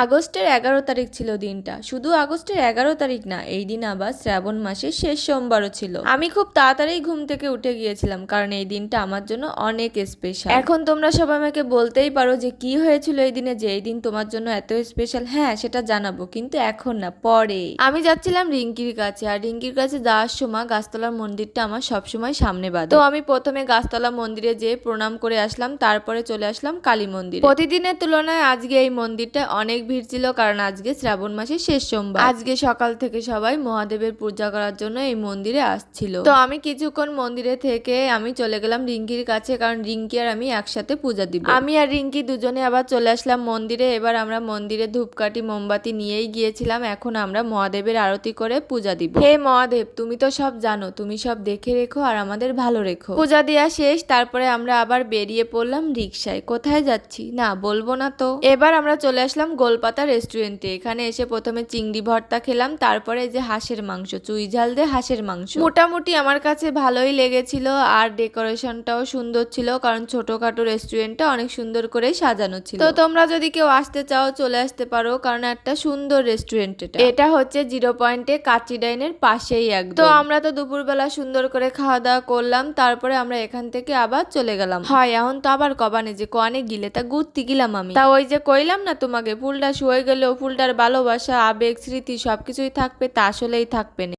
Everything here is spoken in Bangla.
আগস্টের 11 তারিখ ছিল দিনটা। শুধু আগস্টের 11 তারিখ না, এই দিন আবার শ্রাবণ মাসের শেষ সোমবারও ছিল। আমি খুব তাড়াতাড়ি ঘুম থেকে উঠে গিয়েছিলাম, কারণ এই দিনটা আমার জন্য অনেক স্পেশাল। এখন তোমরা সবাই আমাকে বলতেই পারো যে কি হয়েছিল এই দিনে, যে এই দিন তোমার জন্য এত স্পেশাল। হ্যাঁ, সেটা জানাবো, কিন্তু এখন না, পরে। আমি যাচ্ছিলাম রিঙ্কির কাছে, আর রিঙ্কির কাছে যাওয়ার সময় গাছতলার মন্দিরটা আমার সবসময় সামনে বাঁধে। তো আমি প্রথমে গাছতলা মন্দিরে যেয়ে প্রণাম করে আসলাম, তারপরে চলে আসলাম কালী মন্দিরে। প্রতিদিনের তুলনায় আজকে এই মন্দিরটা অনেক ভিড় ছিল, কারণ আজকে শ্রাবণ মাসের শেষ সোমবার। আজকে সকাল থেকে সবাই মহাদেবের পূজা করার জন্য এই মন্দিরে আসছিল। তো আমি কিছুক্ষণ মন্দিরে থেকে আমি চলে গেলাম রিঙ্কির কাছে, কারণ রিঙ্কি আর আমি একসাথে পূজা দিব। আমি আর রিঙ্কি দুজনে আবার চলে আসলাম মন্দিরে। এবার আমরা মন্দিরে ধূপকাঠি মোমবাতি নিয়েই গিয়েছিলাম। এখন আমরা মহাদেবের আরতি করে পূজা দিব। হে মহাদেব, তুমি তো সব জানো, তুমি সব দেখে রেখো আর আমাদের ভালো রেখো। পূজা দেওয়া শেষ, তারপরে আমরা আবার বেরিয়ে পড়লাম রিক্সায়। কোথায় যাচ্ছি না বলবো না তো। এবার আমরা চলে আসলাম গোলপাতা রেস্টুরেন্টে। এখানে এসে প্রথমে চিংড়ি ভর্তা খেলাম, তারপরে যে হাঁসের মাংস, চুই ঝাল দিয়ে হাঁসের মাংস। মোটামুটি আমার কাছে ভালোই লেগেছিল, আর ডেকোরেশনটাও সুন্দর ছিল, কারণ ছোটখাটো রেস্টুরেন্টটা অনেক সুন্দর করে সাজানো ছিল। তো তোমরা যদি কেউ আসতে চাও চলে আসতে পারো, কারণ একটা সুন্দর রেস্টুরেন্ট এটা হচ্ছে 0 পয়েন্টে কাচি ডাইনের পাশেই একদম। তো আমরা তো দুপুরবেলা সুন্দর করে খাওয়া দাওয়া করলাম, তারপরে আমরা এখান থেকে আবার চলে গেলাম। হয় এখন তো আবার কবানে যে কোয়ানে গিলে তা ঘুরতে গেলাম আমি। তা ওই যে কইলাম না তোমাকে, ফুলটা শুয়ে গেলেও ফুলটার ভালোবাসা, আবেগ, স্মৃতি সবকিছুই থাকবে, তা আসলেই থাকবে না।